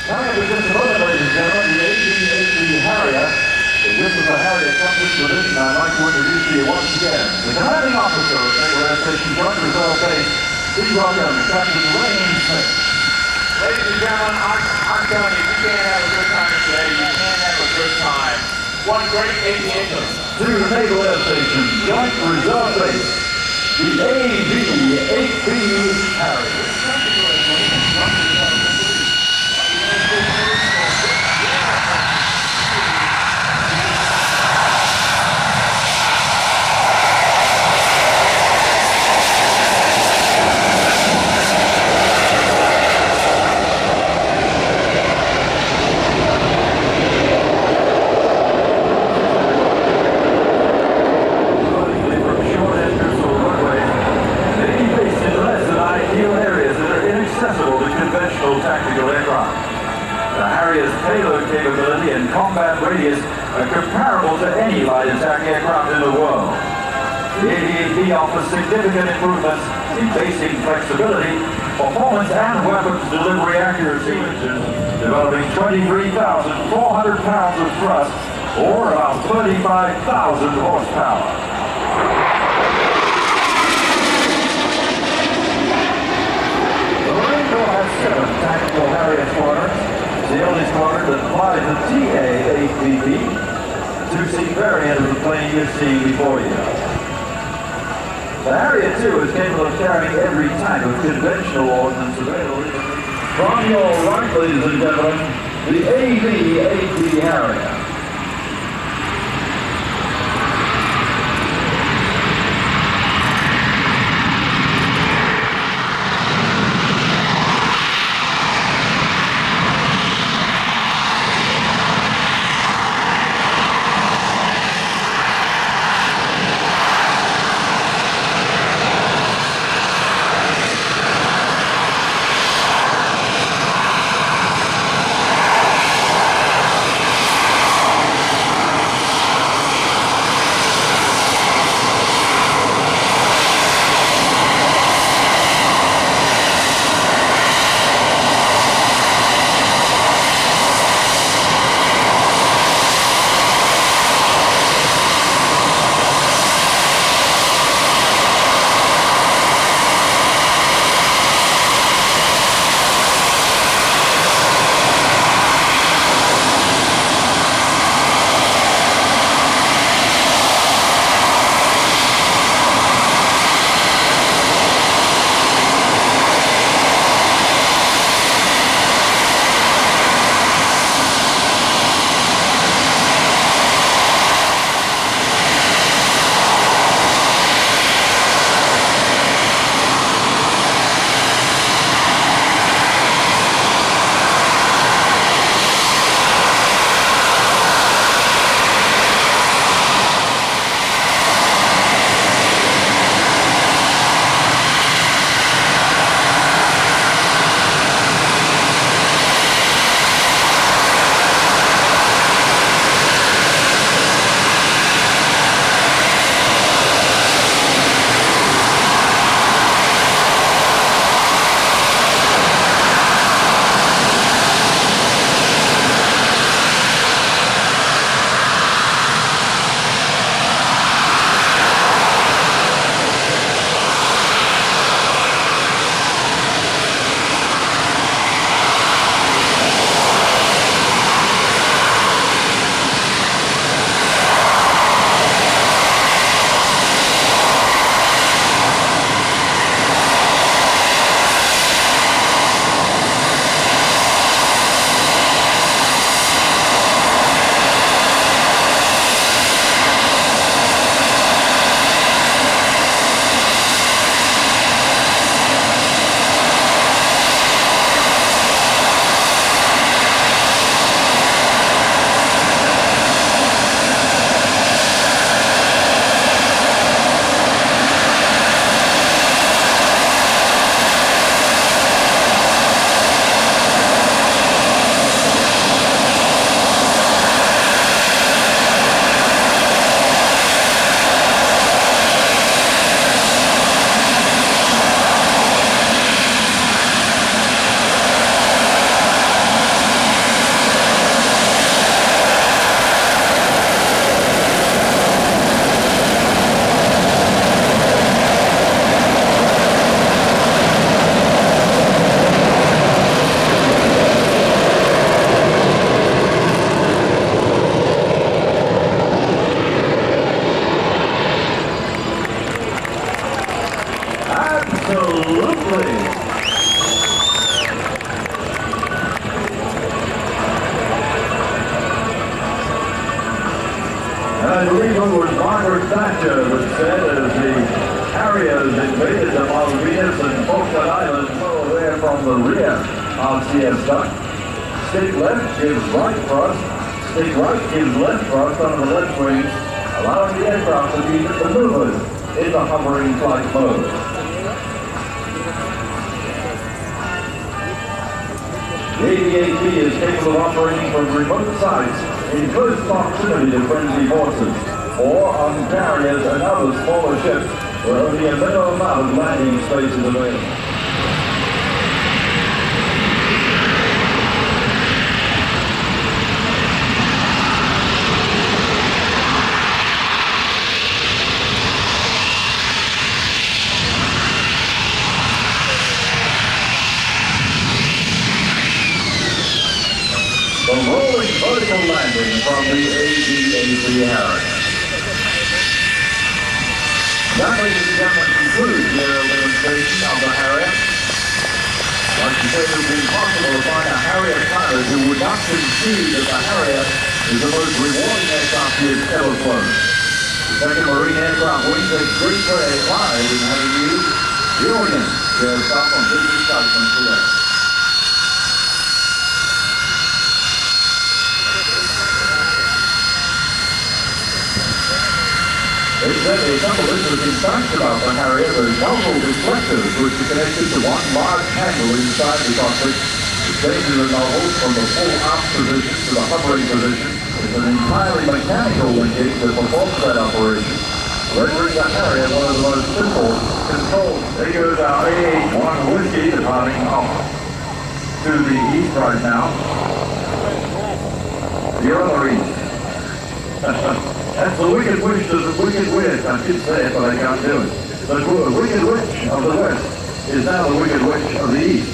Coming up in just a moment, ladies and gentlemen, the AV-8B Harrier. This is the Harrier company's tradition. I'd like to introduce to you once again the commanding officer of Naval Air Station Joint Reserve Base. Please welcome Captain Sept. Ladies and gentlemen, I'm telling you, you can't have a good time today. You can't have a good time. One great aviation. To the Naval Air Station Joint Reserve Base, the AV-8B Harrier. Tactical aircraft. The Harrier's payload capability and combat radius are comparable to any light attack aircraft in the world. The AV-8B offers significant improvements in basic flexibility, performance, and weapons delivery accuracy, developing 23,400 pounds of thrust, or about 35,000 horsepower. Sept tactical Harrier squadron is the only squadron that flies the TA-8B, two-seat variant of the plane you've seen before you. The Harrier, too, is capable of carrying every type of conventional ordnance available. From your right, ladies and gentlemen, the AV-8B Harrier. Margaret Thatcher was said as the Harriers invaded the Malvinas and Falkland Islands away from the rear of Siesta. Stick left gives right thrust, stick right gives left thrust on the left wing, allowing the aircraft to be maneuvered in the hovering flight mode. The AV-8B is capable of operating from remote sites in close proximity to friendly forces, or on carriers and other smaller ships where only a minimum amount of landing space is available. The rolling vertical landing from the AV-8B Harrier. That, ladies and gentlemen, concludes the aerial demonstration of the Harrier. I'd like to say it would be impossible to find a Harrier pilot who would not concede that the Harrier is the most rewarding aircraft he has ever flown. The second Marine aircraft wing takes great pride in having used the audience to stop on business judgment today. They said a couple of interesting facts about the Harrier. The nozzle deflectors, which are connected to one large handle inside the cockpit, changes the nozzle from the full op position to the hovering position. It's an entirely mechanical linkage that performs that operation, rendering the Harrier one of the most simple controls. There goes our AH-1 Whiskey departing off to the east right now. The other east. That's the wicked witch of the wicked witch. I should say it, but I can't do it. The wicked witch of the west is now the wicked witch of the east.